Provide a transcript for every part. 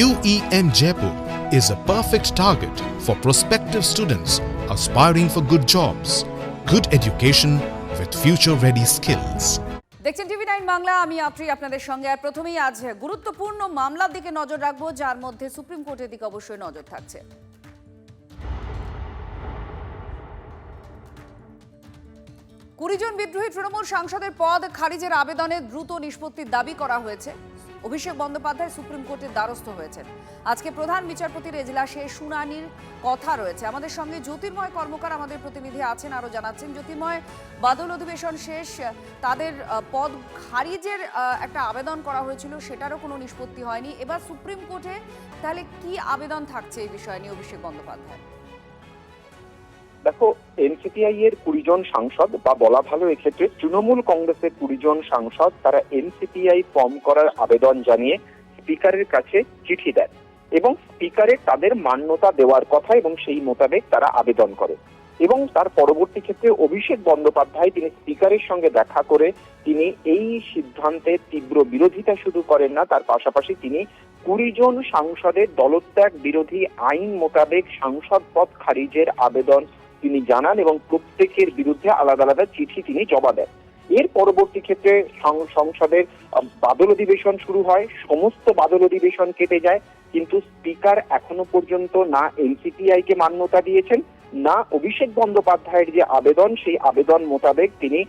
UEM Jaipur is a perfect target for prospective students aspiring for good jobs, good education with future-ready skills. দেখছেন TV 9 Bangla, আমি আপ্রি আপনাদের সঙ্গে। আর প্রথমেই আজ গুরুত্বপূর্ণ মামলার দিকে নজর রাখবো, যার মধ্যে সুপ্রিম কোর্টের দিকে অবশ্যই নজর থাকছে। 20 জন বিদ্রোহী তৃণমূল সাংসদের পদ খারিজের আবেদনে দ্রুত নিষ্পত্তির দাবি করা হয়েছে। অভিষেক বন্দ্যোপাধ্যায় সুপ্রিম কোর্টের দ্বারস্থ হয়েছেন। আজকে প্রধান বিচারপতির এজলাসে শুনানির কথা রয়েছে। আমাদের সঙ্গে জ্যোতির্ময় কর্মকার আমাদের প্রতিনিধি আছেন, আরো জানাচ্ছেন। জ্যোতির্ময়, বাদল অধিবেশন শেষ, তাদের পদ খারিজের একটা আবেদন করা হয়েছিল, সেটারও কোনো নিষ্পত্তি হয়নি। এবার সুপ্রিম কোর্টে তাহলে কি আবেদন থাকছে এই বিষয় নিয়ে অভিষেক বন্দ্যোপাধ্যায়? দেখো, এনসিপিআই এর 20 জন সাংসদ, বা বলা ভালো এক্ষেত্রে তৃণমূল কংগ্রেসের 20 জন সাংসদ, তারা এনসিপিআই ফর্ম করার আবেদন জানিয়ে স্পিকারের কাছে চিঠি দেন এবং স্পিকারের তাদের মান্যতা দেওয়ার কথা এবং সেই মোতাবেক তারা আবেদন করে। এবং তার পরবর্তী ক্ষেত্রে অভিষেক বন্দ্যোপাধ্যায় তিনি স্পিকারের সঙ্গে দেখা করে তিনি এই সিদ্ধান্তের তীব্র বিরোধিতা শুধু করেন না, তার পাশাপাশি তিনি 20 জন সাংসদের দলত্যাগ বিরোধী আইন মোতাবেক সাংসদ পদ খারিজের আবেদন তিনি জানান এবং প্রত্যেকের বিরুদ্ধে আলাদা আলাদা চিঠি তিনি জমা দেন। এর পরবর্তী ক্ষেত্রে সংসদের বাদল অধিবেশন শুরু হয়। সমস্ত বাদল অধিবেশন কেটে যায়, কিন্তু স্পিকার এখনো পর্যন্ত না এনসিপিআই কে মান্যতা দিয়েছেন, না অভিষেক বন্দ্যোপাধ্যায়ের যে আবেদন সেই আবেদন মোতাবেক তিনি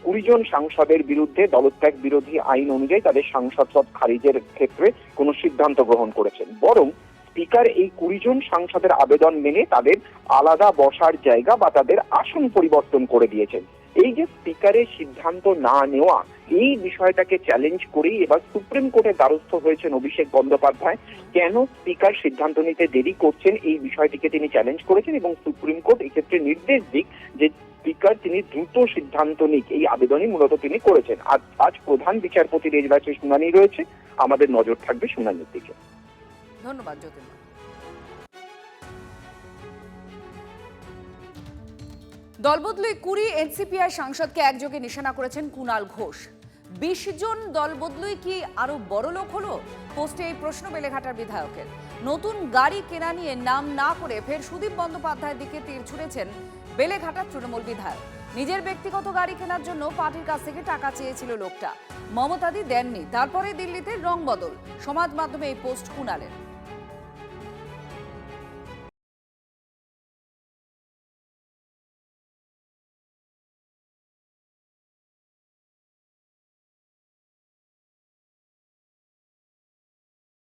20 জন সাংসদের বিরুদ্ধে দলত্যাগ বিরোধী আইন অনুযায়ী তাদের সাংসদ পদ খারিজের ক্ষেত্রে কোনো সিদ্ধান্ত গ্রহণ করেছেন। বরং স্পিকার এই 20 জন সাংসদের আবেদন মেনে তাদের আলাদা বসার জায়গা বা তাদের আসন পরিবর্তন করে দিয়েছেন। এই যে স্পিকারের সিদ্ধান্ত না নেওয়া, এই বিষয়টাকে চ্যালেঞ্জ করেই এবার সুপ্রিম কোর্টের দ্বারস্থ হয়েছেন অভিষেক বন্দ্যোপাধ্যায়। কেন স্পিকার সিদ্ধান্ত নিতে দেরি করছেন, এই বিষয়টিকে তিনি চ্যালেঞ্জ করেছেন এবং সুপ্রিম কোর্ট এক্ষেত্রে নির্দেশ দিক যে স্পিকার তিনি দ্রুত সিদ্ধান্ত নিক, এই আবেদনই মূলত তিনি করেছেন। আজ প্রধান বিচারপতির এজলাসে শুনানি রয়েছে, আমাদের নজর থাকবে শুনানির দিকে। ধন্যবাদ জ্যোতির্ময়। দলবদলুই 20 এনসিপিআই সাংসদকে একযোগে নিশানা করেছেন কুণাল ঘোষ। 20 জন দলবদলুই কি আরো বড় লোক হলো? পোস্টে এই প্রশ্ন বেলেঘাটার বিধায়কের। নতুন গাড়ি কেনা নিয়ে নাম না করে ফের সুদীপ বন্দ্যোপাধ্যায়ের দিকে তীর ছুড়েছেন বেলেঘাটার তৃণমূল বিধায়ক। নিজের ব্যক্তিগত গাড়ি কেনার জন্য পার্টির কাছ থেকে টাকা চেয়েছিল লোকটা, মমতাদি দেননি। তারপরে দিল্লিতে রং বদল। সমাজ মাধ্যমে এই পোস্ট কুণালের।